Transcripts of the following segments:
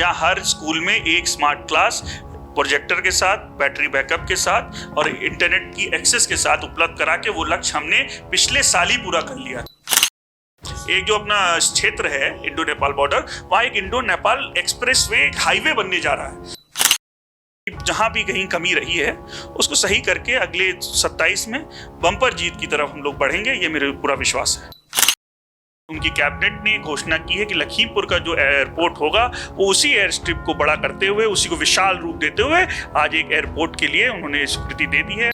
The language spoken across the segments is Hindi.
जहां हर स्कूल में एक स्मार्ट क्लास प्रोजेक्टर के साथ, बैटरी बैकअप के साथ और इंटरनेट की एक्सेस के साथ उपलब्ध करा के वो लक्ष्य हमने पिछले साल ही पूरा कर लिया। एक जो अपना क्षेत्र है इंडो नेपाल बॉर्डर, वहाँ एक इंडो नेपाल एक्सप्रेस वे, एक हाईवे बनने जा रहा है। जहां भी कहीं कमी रही है उसको सही करके अगले 27 में बम्पर जीत की तरफ हम लोग बढ़ेंगे, ये मेरे पूरा विश्वास है। उनकी कैबिनेट ने घोषणा की है कि लखीमपुर का जो एयरपोर्ट होगा वो उसी एयर स्ट्रिप को बड़ा करते हुए, उसी को विशाल रूप देते हुए आज एक एयरपोर्ट के लिए उन्होंने स्वीकृति दे दी है।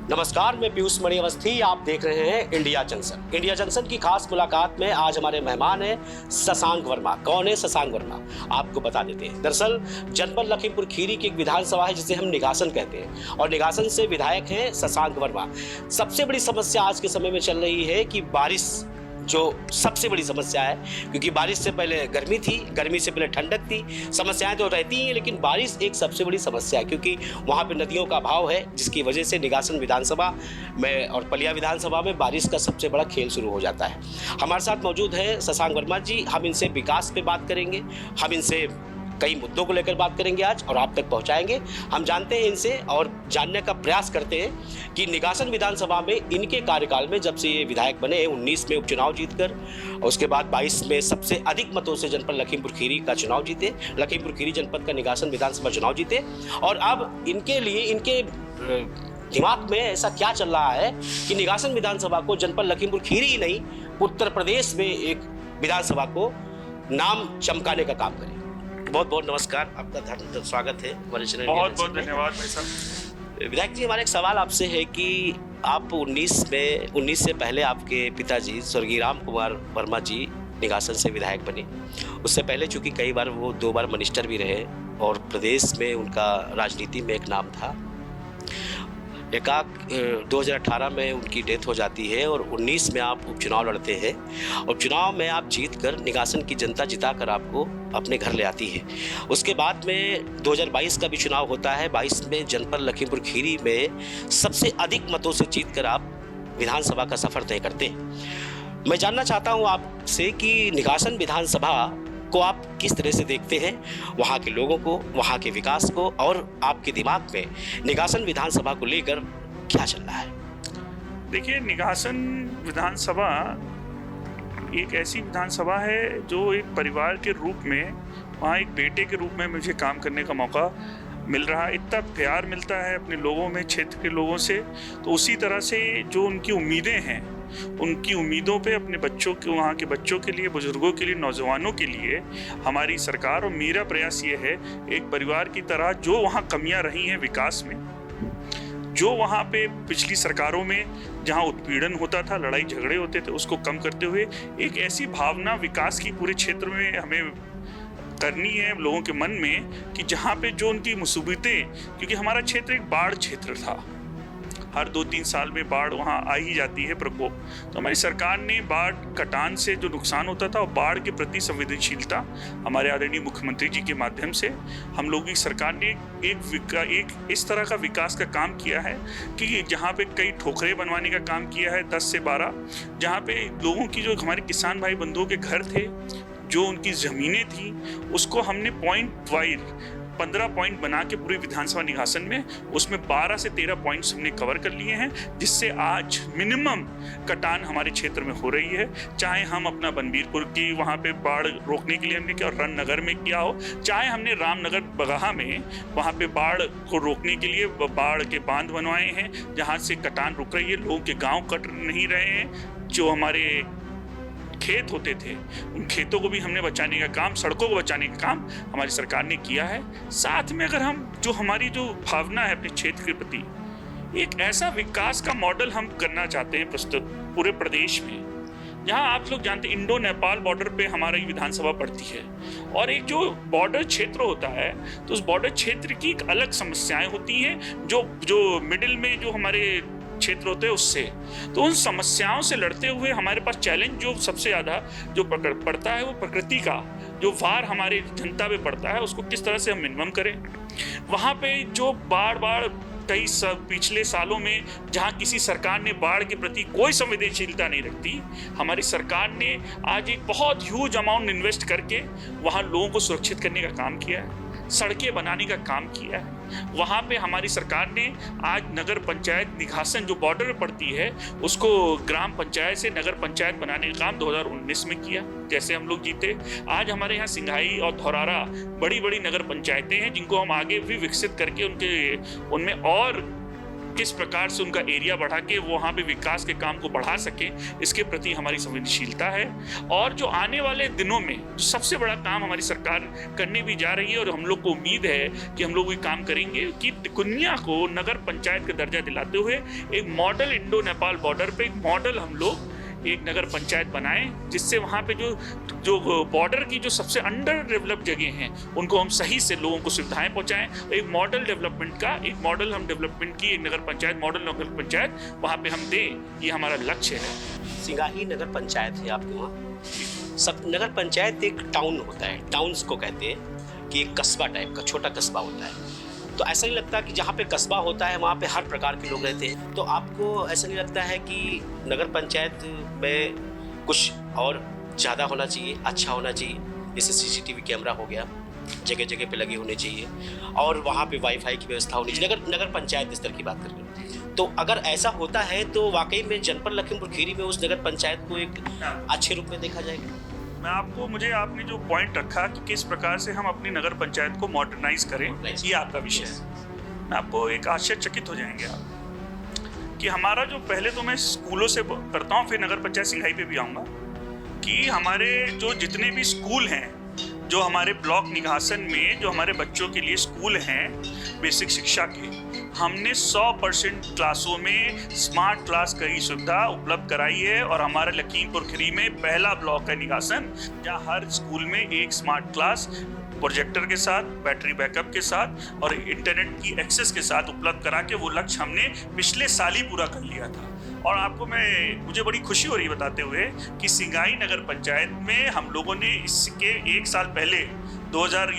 नमस्कार, मैं पीयूष मणि अवस्थी, आप देख रहे हैं इंडिया जंक्शन। इंडिया जंक्शन की खास मुलाकात में आज हमारे मेहमान हैं शशांक वर्मा। कौन है शशांक वर्मा, आपको बता देते हैं। दरअसल जनपद लखीमपुर खीरी की एक विधानसभा है जिसे हम निगासन कहते हैं, और निगासन से विधायक हैं शशांक वर्मा। सबसे बड़ी समस्या आज के समय में चल रही है कि बारिश जो सबसे बड़ी समस्या है, क्योंकि बारिश से पहले गर्मी थी, गर्मी से पहले ठंडक थी। समस्याएं तो रहती हैं, लेकिन बारिश एक सबसे बड़ी समस्या है, क्योंकि वहाँ पे नदियों का अभाव है, जिसकी वजह से निगासन विधानसभा में और पलिया विधानसभा में बारिश का सबसे बड़ा खेल शुरू हो जाता है। हमारे साथ मौजूद है शशांक वर्मा जी। हम इनसे विकास पे बात करेंगे, हम इनसे कई मुद्दों को लेकर बात करेंगे आज और आप तक पहुंचाएंगे। हम जानते हैं इनसे और जानने का प्रयास करते हैं कि निगासन विधानसभा में इनके कार्यकाल में, जब से ये विधायक बने हैं 19 में उपचुनाव जीतकर, और उसके बाद 22 में सबसे अधिक मतों से जनपद लखीमपुर खीरी का चुनाव जीते, लखीमपुर खीरी जनपद का निगासन विधानसभा चुनाव जीते। और अब इनके लिए, इनके दिमाग में ऐसा क्या चल रहा है कि निगासन विधानसभा को जनपद लखीमपुर खीरी ही नहीं, उत्तर प्रदेश में एक विधानसभा को नाम चमकाने का काम करें। बहुत बहुत नमस्कार, आपका स्वागत है हमारे चैनल। बहुत बहुत धन्यवाद भाई साहब। विधायक जी, हमारा एक सवाल आपसे है कि आप 19 से पहले आपके पिताजी स्वर्गीय राम कुमार वर्मा जी निगासन से विधायक बने। उससे पहले चूंकि कई बार वो 2 बार मिनिस्टर भी रहे और प्रदेश में उनका राजनीति में एक नाम था। 2018 में उनकी डेथ हो जाती है और 19 में आप उपचुनाव लड़ते हैं। उपचुनाव में आप जीत कर निगासन की जनता जिताकर आपको अपने घर ले आती है। उसके बाद में 2022 का भी चुनाव होता है। 22 में जनपद लखीमपुर खीरी में सबसे अधिक मतों से जीतकर आप विधानसभा का सफर तय करते हैं। मैं जानना चाहता हूँ आपसे कि निगासन विधानसभा को आप किस तरह से देखते हैं, वहाँ के लोगों को, वहाँ के विकास को, और आपके दिमाग में निगासन विधानसभा को लेकर क्या चल रहा है? देखिए, निगासन विधानसभा एक ऐसी विधानसभा है जो एक परिवार के रूप में, वहाँ एक बेटे के रूप में मुझे काम करने का मौका मिल रहा है। इतना प्यार मिलता है अपने लोगों में, क्षेत्र के लोगों से। तो उसी तरह से जो उनकी उम्मीदें हैं, उनकी उम्मीदों पे अपने बच्चों के, वहाँ के बच्चों के लिए, बुजुर्गों के लिए, नौजवानों के लिए हमारी सरकार और मेरा प्रयास ये है, एक परिवार की तरह जो वहाँ कमियां रही हैं विकास में, जो वहाँ पे पिछली सरकारों में जहाँ उत्पीड़न होता था, लड़ाई झगड़े होते थे, उसको कम करते हुए एक ऐसी भावना विकास की पूरे क्षेत्र में हमें करनी है लोगों के मन में कि जहाँ पे जो उनकी मुसीबतें, क्योंकि हमारा क्षेत्र एक बाढ़ क्षेत्र था, हर 2-3 साल में बाढ़ वहाँ आ ही जाती है प्रकोप। तो हमारी सरकार ने बाढ़ कटान से जो नुकसान होता था और बाढ़ के प्रति संवेदनशीलता हमारे आदरणीय मुख्यमंत्री जी के माध्यम से हम लोगों की सरकार ने एक इस तरह का विकास का काम किया है कि जहाँ पे कई ठोकरें बनवाने का काम किया है 10 से 12, जहाँ पे लोगों की, जो हमारे किसान भाई बंधुओं के घर थे, जो उनकी ज़मीनें थी, उसको हमने पॉइंट वाइज 15 पॉइंट बना के पूरी विधानसभा निगासन में, उसमें 12 से 13 पॉइंट्स हमने कवर कर लिए हैं, जिससे आज मिनिमम कटान हमारे क्षेत्र में हो रही है। चाहे हम अपना बनबीरपुर की वहाँ पे बाढ़ रोकने के लिए हमने किया और रननगर में किया हो, चाहे हमने रामनगर बगहा में वहाँ पे बाढ़ को रोकने के लिए बाढ़ के बांध बनवाए हैं, जहाँ से कटान रुक रही है, लोगों के गाँव कट नहीं रहे हैं। जो हमारे खेत होते थे, उन खेतों को भी हमने बचाने का काम, सड़कों को बचाने का काम हमारी सरकार ने किया है। साथ में अगर हम जो हमारी जो भावना है अपने क्षेत्र के प्रति, एक ऐसा विकास का मॉडल हम करना चाहते हैं प्रस्तुत पूरे प्रदेश में, जहां आप लोग जानते हैं इंडो नेपाल बॉर्डर पे हमारी विधानसभा पड़ती है, और एक जो बॉर्डर क्षेत्र होता है तो उस बॉर्डर क्षेत्र की एक अलग समस्याएं होती हैं, जो मिडिल में जो हमारे क्षेत्र होते हैं उससे। तो उन समस्याओं से लड़ते हुए हमारे पास चैलेंज जो सबसे ज़्यादा जो पड़ता है, वो प्रकृति का जो वार हमारे जनता पे पड़ता है, उसको किस तरह से हम मिनिमम करें। वहाँ पे जो बाढ़ कई पिछले सालों में जहां किसी सरकार ने बाढ़ के प्रति कोई संवेदनशीलता नहीं रखती, हमारी सरकार ने आज एक बहुत ह्यूज अमाउंट इन्वेस्ट करके वहां लोगों को सुरक्षित करने का काम किया है, सड़कें बनाने का काम किया है। वहाँ पे हमारी सरकार ने आज नगर पंचायत निघासन जो बॉर्डर में पड़ती है उसको ग्राम पंचायत से नगर पंचायत बनाने का काम 2019 में किया, जैसे हम लोग जीते। आज हमारे यहाँ सिंघाई और धौरारा बड़ी बड़ी नगर पंचायतें हैं जिनको हम आगे भी विकसित करके उनमें और किस प्रकार से उनका एरिया बढ़ा के वो वहाँ पे विकास के काम को बढ़ा सके, इसके प्रति हमारी संवेदनशीलता है। और जो आने वाले दिनों में जो सबसे बड़ा काम हमारी सरकार करने भी जा रही है और हम लोग को उम्मीद है कि हम लोग भी काम करेंगे कि कुनिया को नगर पंचायत का दर्जा दिलाते हुए एक मॉडल इंडो नेपाल बॉर्डर पे एक मॉडल हम लोग एक नगर पंचायत बनाएं, जिससे वहाँ पे जो बॉर्डर की जो सबसे अंडर डेवलप जगह हैं उनको हम सही से लोगों को सुविधाएं पहुँचाएं। एक मॉडल डेवलपमेंट का एक मॉडल हम डेवलपमेंट की एक नगर पंचायत मॉडल नगर पंचायत वहाँ पे हम दें, ये हमारा लक्ष्य है। सिंघाई नगर पंचायत है आपके वहाँ। सब नगर पंचायत एक टाउन होता है, टाउन्स को कहते हैं कि एक कस्बा टाइप का छोटा कस्बा होता है। तो ऐसा नहीं लगता कि जहाँ पे कस्बा होता है वहाँ पे हर प्रकार के लोग रहते हैं? तो आपको ऐसा नहीं लगता है कि नगर पंचायत में कुछ और ज़्यादा होना चाहिए, अच्छा होना चाहिए? जैसे सीसीटीवी कैमरा हो गया, जगह जगह पे लगे होने चाहिए, और वहाँ पे वाईफाई की व्यवस्था होनी चाहिए, नगर पंचायत स्तर की बात कर रहे हैं। तो अगर ऐसा होता है तो वाकई में जनपद लखीमपुर खीरी में उस नगर पंचायत को एक अच्छे रूप में देखा जाएगा। मुझे आपने जो पॉइंट रखा कि किस प्रकार से हम अपनी नगर पंचायत को मॉडर्नाइज करें, ये आपका विषय है। मैं आपको एक आश्चर्यचकित हो जाएंगे आप कि हमारा जो पहले तो मैं स्कूलों से करता हूँ, फिर नगर पंचायत सिंघाई पे भी आऊँगा, कि हमारे जो जितने भी स्कूल हैं जो हमारे ब्लॉक निघासन में जो हमारे बच्चों के लिए स्कूल हैं बेसिक शिक्षा के, हमने 100% क्लासों में स्मार्ट क्लास की सुविधा उपलब्ध कराई है। और हमारे लखीमपुर खीरी में पहला ब्लॉक है निघासन जहाँ हर स्कूल में एक स्मार्ट क्लास प्रोजेक्टर के साथ, बैटरी बैकअप के साथ और इंटरनेट की एक्सेस के साथ उपलब्ध करा के वो लक्ष्य हमने पिछले साल ही पूरा कर लिया था। और आपको मुझे बड़ी खुशी हो रही है बताते हुए कि सिंघाई नगर पंचायत में हम लोगों ने इसके 1 साल पहले 2000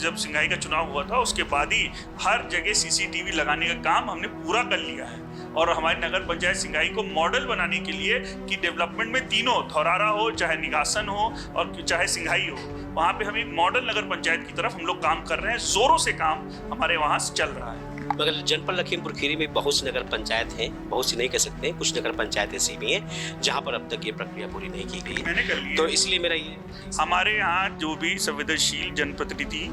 जब सिंघाई का चुनाव हुआ था उसके बाद ही हर जगह सीसीटीवी लगाने का काम हमने पूरा कर लिया है। और हमारी नगर पंचायत सिंघाई को मॉडल बनाने के लिए कि डेवलपमेंट में तीनों धौरारा हो, चाहे निघासन हो और चाहे सिंघाई हो, वहाँ पे हम एक मॉडल नगर पंचायत की तरफ हम लोग काम कर रहे हैं। जोरों से काम हमारे वहाँ से चल रहा है। मगर जनपद लखीमपुर खीरी में बहुत सी नगर पंचायत हैं, बहुत सी नहीं कह सकते, कुछ नगर पंचायतें ऐसी भी हैं जहाँ पर अब तक ये प्रक्रिया पूरी नहीं की गई। मैंने कर ली, तो इसलिए मेरा ये हमारे यहाँ जो भी संवेदनशील जनप्रतिनिधि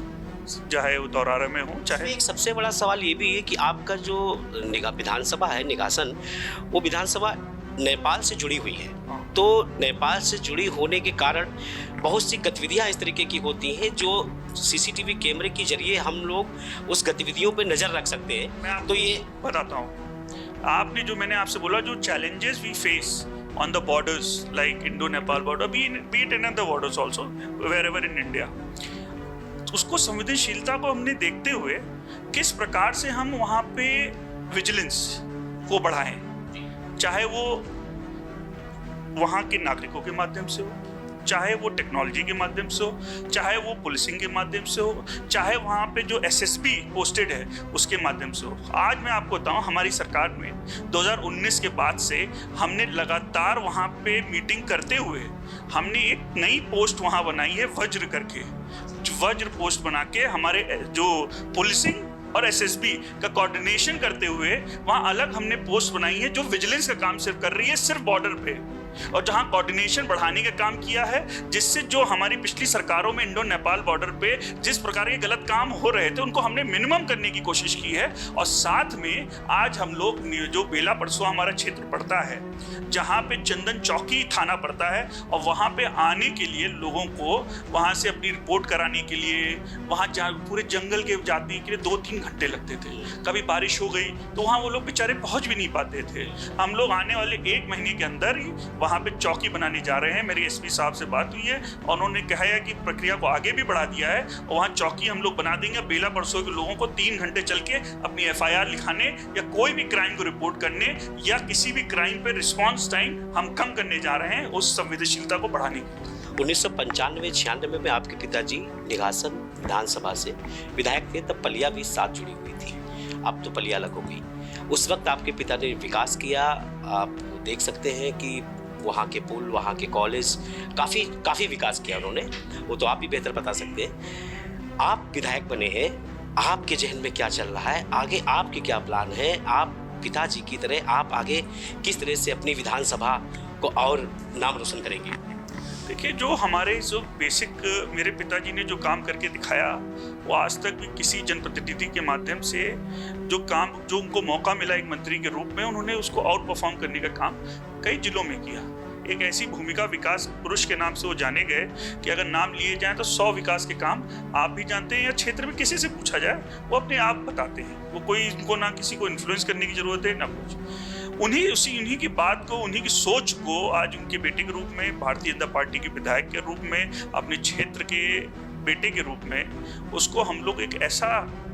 चाहे वो धौरारा में हो चाहे। एक सबसे बड़ा सवाल ये भी है कि आपका जो विधानसभा है निघासन, वो विधानसभा नेपाल से जुड़ी हुई है। तो नेपाल से जुड़ी होने के कारण बहुत सी गतिविधियां इस तरीके की होती हैं जो सीसीटीवी कैमरे के जरिए हम लोग उस गतिविधियों पे नजर रख सकते हैं। मैं तो ये बताता हूँ, आपने जो मैंने आपसे बोला जो challenges we face on the borders like Indo-Nepal border, be it in other borders also, wherever in India, उसको संवेदनशीलता को हमने देखते हुए किस प्रकार से हम वहाँ पे विजिलेंस को बढ़ाएं, चाहे वो वहाँ के नागरिकों के माध्यम से हो, चाहे वो टेक्नोलॉजी के माध्यम से हो, चाहे वो पुलिसिंग के माध्यम से हो, चाहे वहाँ पे जो एसएसपी पोस्टेड है उसके माध्यम से हो। आज मैं आपको बताऊँ, हमारी सरकार में 2019 के बाद से हमने लगातार वहाँ पे मीटिंग करते हुए हमने एक नई पोस्ट वहाँ बनाई है वज्र करके, वज्र पोस्ट बना के हमारे जो पुलिसिंग और एसएसपी का कोऑर्डिनेशन करते हुए वहाँ अलग हमने पोस्ट बनाई है जो विजिलेंस का काम सिर्फ कर रही है, सिर्फ बॉर्डर पे, और जहां कोऑर्डिनेशन बढ़ाने का काम किया है, जिससे जो हमारी पिछली सरकारों में इंडो नेपाल बॉर्डर पे जिस प्रकार के गलत काम हो रहे थे उनको हमने मिनिमम करने की कोशिश की है। और साथ में आज हम लोग जो बेला परसों हमारा क्षेत्र पड़ता है, जहां पे चंदन चौकी थाना पड़ता है, और वहां पे आने के लिए लोगों को वहां से अपनी रिपोर्ट कराने के लिए वहां पूरे जंगल के जाने के लिए 2-3 घंटे लगते थे। कभी बारिश हो गई तो वहां वो लोग बेचारे पहुंच भी नहीं पाते थे। हम लोग आने वाले 1 महीने के अंदर ही वहाँ पे चौकी बनाने जा रहे हैं। मेरी एसपी साहब से बात हुई है और उन्होंने कहा है कि प्रक्रिया को आगे भी बढ़ा दिया है और वहाँ चौकी हम लोग बना देंगे। बेला परसों के लोगों को 3 घंटे चल के अपनी एफआईआर लिखाने या कोई भी क्राइम को रिपोर्ट करने या किसी भी क्राइम पे रिस्पॉन्स टाइम हम कम करने जा रहे हैं, उस संवेदनशीलता को बढ़ाने के लिए। 1995-96 में आपके पिताजी निघासन विधानसभा से विधायक थे, तब पलिया भी साथ जुड़ी हुई थी। अब तो पलिया अलग हो गई। उस वक्त आपके पिता ने विकास किया, आप देख सकते हैं कि वहाँ के पुल, वहाँ के कॉलेज, काफ़ी विकास किया उन्होंने, वो तो आप भी बेहतर बता सकते हैं। आप विधायक बने हैं, आपके जहन में क्या चल रहा है, आगे आपके क्या प्लान है? आप पिताजी की तरह आप आगे किस तरह से अपनी विधानसभा को और नाम रोशन करेंगे? देखिए, जो हमारे जो बेसिक मेरे पिताजी ने जो काम करके दिखाया, वो आज तक भी किसी जनप्रतिनिधि के माध्यम से जो उनको मौका मिला एक मंत्री के रूप में, उन्होंने उसको आउट परफॉर्म करने का काम कई जिलों में किया। एक ऐसी भूमिका विकास पुरुष के नाम से वो जाने गए कि अगर नाम लिए जाएं तो 100 विकास के काम आप भी जानते हैं, या क्षेत्र में किसी से पूछा जाए वो अपने आप बताते हैं। वो कोई इनको ना किसी को इन्फ्लुएंस करने की जरूरत है ना कुछ। उन्हीं की बात को, उन्हीं की सोच को आज उनके बेटे के रूप में, भारतीय जनता पार्टी के विधायक के रूप में, अपने क्षेत्र के बेटे के रूप में, उसको हम लोग एक ऐसा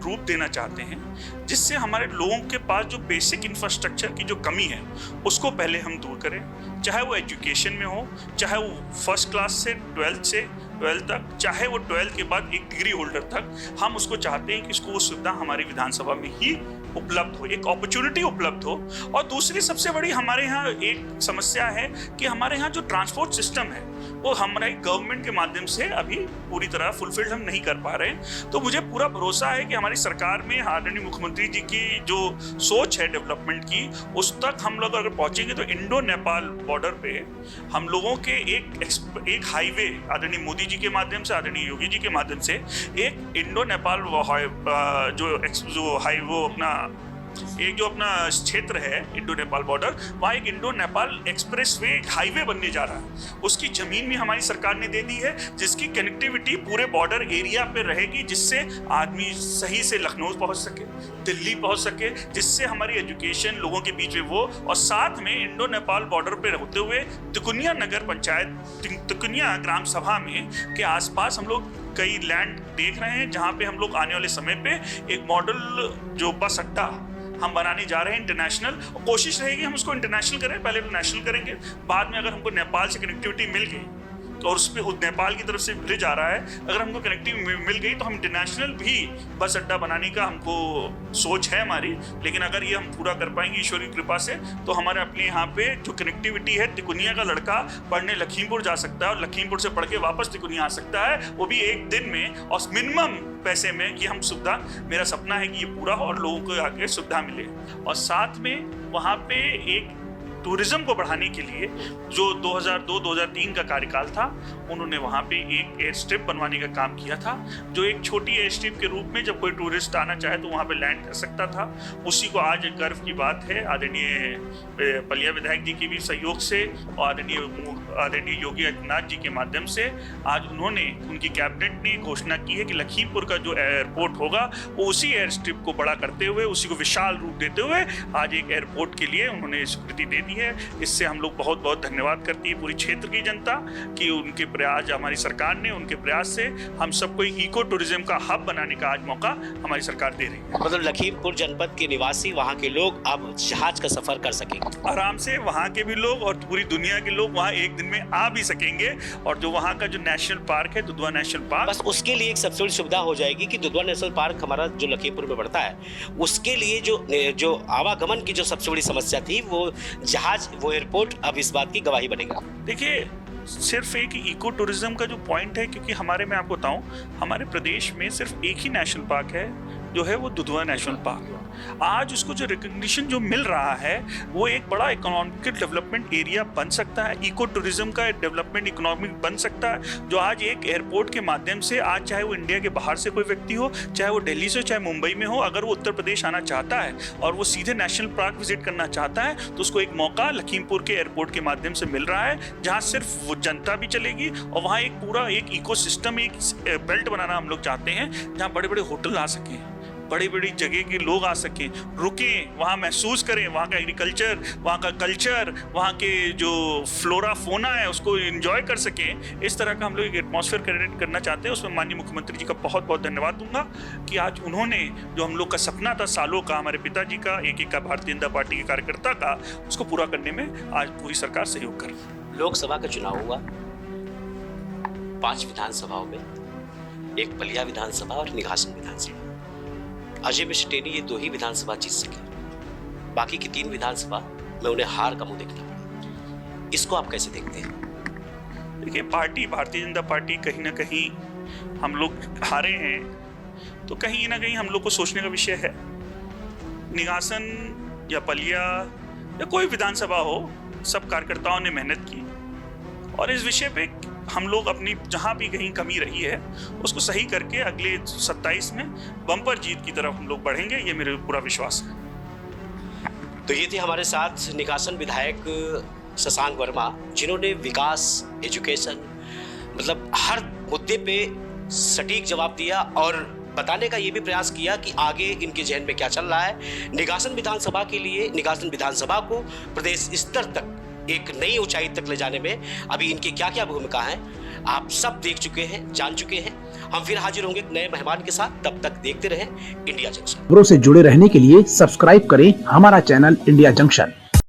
रूप देना चाहते हैं जिससे हमारे लोगों के पास जो बेसिक इंफ्रास्ट्रक्चर की जो कमी है उसको पहले हम दूर करें। चाहे वो एजुकेशन में हो, चाहे वो फर्स्ट क्लास से 12 तक, चाहे वो 12 के बाद एक डिग्री होल्डर तक, हम उसको चाहते हैं कि इसको वो सुविधा हमारी विधानसभा में ही उपलब्ध हो, एक अपॉर्चुनिटी उपलब्ध हो। और दूसरी सबसे बड़ी हमारे यहाँ एक समस्या है कि हमारे यहाँ जो ट्रांसपोर्ट सिस्टम है वो हमारे गवर्नमेंट के माध्यम से अभी पूरी तरह फुलफिल्ड हम नहीं कर पा रहे हैं। तो मुझे पूरा भरोसा है कि हमारी सरकार में आदरणीय मुख्यमंत्री जी की जो सोच है डेवलपमेंट की, उस तक हम लोग अगर पहुंचेंगे तो इंडो नेपाल बॉर्डर पे हम लोगों के एक हाईवे आदरणीय मोदी जी के माध्यम से, आदरणीय योगी जी के माध्यम से एक इंडो नेपाल जो अपना क्षेत्र है इंडो नेपाल बॉर्डर, वहाँ एक इंडो नेपाल एक्सप्रेस वे, एक हाईवे बनने जा रहा है। उसकी जमीन भी हमारी सरकार ने दे दी है, जिसकी कनेक्टिविटी पूरे बॉर्डर एरिया पे रहेगी, जिससे आदमी सही से लखनऊ पहुंच सके, दिल्ली पहुंच सके, जिससे हमारी एजुकेशन लोगों के बीच में वो, और साथ में इंडो नेपाल बॉर्डर पे होते हुए तिकुनिया नगर पंचायत, तिकुनिया ग्राम सभा में के आसपास हम लोग कई लैंड देख रहे हैं, जहाँ पे हम लोग आने वाले समय पे एक मॉडल जो बस अड्डा हम बनाने जा रहे हैं इंटरनेशनल, और कोशिश रहेगी हम उसको इंटरनेशनल करें, पहले तो नेशनल करेंगे, बाद में अगर हमको नेपाल से कनेक्टिविटी मिल गई तो, और उस पर नेपाल की तरफ से ब्रिज आ रहा है, अगर हमको कनेक्टिविटी मिल गई तो हम इंटरनेशनल भी बस अड्डा बनाने का हमको सोच है हमारी। लेकिन अगर ये हम पूरा कर पाएंगे ईश्वर की कृपा से, तो हमारे अपने यहाँ पे जो कनेक्टिविटी है, तिकुनिया का लड़का पढ़ने लखीमपुर जा सकता है और लखीमपुर से पढ़ के वापस तिकुनिया आ सकता है, वो भी एक दिन में और मिनिमम पैसे में। कि हम सुविधा, मेरा सपना है कि ये पूरा हो और लोगों को आगे सुविधा मिले। और साथ में वहाँ पे एक टूरिज्म को बढ़ाने के लिए जो 2002-2003 का कार्यकाल था, उन्होंने वहाँ पे एक एयर स्ट्रिप बनवाने का काम किया था, जो एक छोटी एयर स्ट्रिप के रूप में जब कोई टूरिस्ट आना चाहे तो वहाँ पे लैंड कर सकता था। उसी को आज गर्व की बात है, आदरणीय पलिया विधायक जी के भी सहयोग से और आदरणीय योगी आदित्यनाथ जी के माध्यम से आज उनकी कैबिनेट ने घोषणा की है कि लखीमपुर का जो एयरपोर्ट होगा वो उसी एयर स्ट्रिप को बड़ा करते हुए, उसी को विशाल रूप देते हुए आज एक एयरपोर्ट के लिए उन्होंने स्वीकृति दे दी है। इससे हम लोग बहुत बहुत धन्यवाद करती है पूरी क्षेत्र की जनता कि उनके प्रयास, हमारी सरकार ने उनके प्रयास से हम सबको इको टूरिज्म का हब बनाने का आज मौका हमारी सरकार दे रही है। मतलब लखीमपुर जनपद के निवासी, वहाँ के लोग अब जहाज का सफर कर सकेंगे आराम से, वहाँ के भी लोग और पूरी दुनिया के लोग वहाँ एक दिन में आ भी सकेंगे। और जो वहाँ का जो नेशनल पार्क है, दुधवा नेशनल पार्क, बस उसके लिए एक सबसे बड़ी सुविधा हो जाएगी कि दुधवा नेशनल पार्क हमारा जो लखीमपुर में पड़ता है, उसके लिए जो आवागमन की जो सबसे बड़ी समस्या थी, वो जहाज, वो एयरपोर्ट अब इस बात की गवाही बनेगा। देखिए, सिर्फ एक इको टूरिज्म का जो पॉइंट है, क्योंकि मैं आपको बताऊं, हमारे प्रदेश में सिर्फ एक ही नेशनल पार्क है जो है वो दुधवा नेशनल पार्क। आज उसको जो रिकग्निशन जो मिल रहा है, वो एक बड़ा इकोनॉमिकल डेवलपमेंट एरिया बन सकता है, इको टूरिज्म का डेवलपमेंट इकोनॉमिक बन सकता है, जो आज एक एयरपोर्ट के माध्यम से, आज चाहे वो इंडिया के बाहर से कोई व्यक्ति हो, चाहे वो दिल्ली से, चाहे मुंबई में हो, अगर वो उत्तर प्रदेश आना चाहता है और वो सीधे नेशनल पार्क विजिट करना चाहता है, तो उसको एक मौका लखीमपुर के एयरपोर्ट के माध्यम से मिल रहा है, जहाँ सिर्फ वो जनता भी चलेगी और वहाँ एक पूरा एक इको सिस्टम, एक बेल्ट बनाना हम लोग चाहते हैं, जहाँ बड़े बड़े होटल आ सकें, बड़ी बड़ी जगह के लोग आ सकें, रुकें, वहाँ महसूस करें वहाँ का एग्रीकल्चर, वहाँ का कल्चर, वहाँ के जो फ्लोरा फोना है उसको एंजॉय कर सकें। इस तरह का हम लोग एक एटमॉस्फेयर क्रिएट करना चाहते हैं। उसमें माननीय मुख्यमंत्री जी का बहुत बहुत धन्यवाद दूंगा कि आज उन्होंने जो हम लोग का सपना था सालों का, हमारे पिताजी का, एक का भारतीय जनता पार्टी के कार्यकर्ता का, उसको पूरा करने में आज पूरी सरकार सहयोग कर रही है। लोकसभा का चुनाव हुआ, 5 विधानसभाओं में, एक पलिया विधानसभा और निघासन विधानसभा। अजय मिश्र टेनी ये 2 ही विधानसभा जीत सके, बाकी की 3 विधानसभा में उन्हें हार का मुंह देखना पड़ा। इसको आप कैसे देखते हैं? देखिए, पार्टी भारतीय जनता पार्टी कहीं ना कहीं हम लोग हारे हैं, तो कहीं ना कहीं हम लोग को सोचने का विषय है। निगासन या बलिया या कोई विधानसभा हो, सब कार्यकर्ताओं ने मेहनत की और इस विषय पे हम लोग अपनी जहां भी कहीं कमी रही है उसको सही करके अगले 27 में बम्पर जीत की तरफ हम लोग बढ़ेंगे, ये मेरे पूरा विश्वास है। तो ये थे हमारे साथ निगासन विधायक शशांक वर्मा, जिन्होंने विकास, एजुकेशन, मतलब हर मुद्दे पे सटीक जवाब दिया और बताने का ये भी प्रयास किया कि आगे इनके जहन में क्या चल रहा है। निगासन विधानसभा के लिए, निगासन विधानसभा को प्रदेश स्तर तक एक नई ऊंचाई तक ले जाने में अभी इनकी क्या क्या भूमिका है, आप सब देख चुके हैं, जान चुके हैं। हम फिर हाजिर होंगे एक नए मेहमान के साथ, तब तक देखते रहें इंडिया जंक्शन। खबरों से जुड़े रहने के लिए सब्सक्राइब करें हमारा चैनल इंडिया जंक्शन।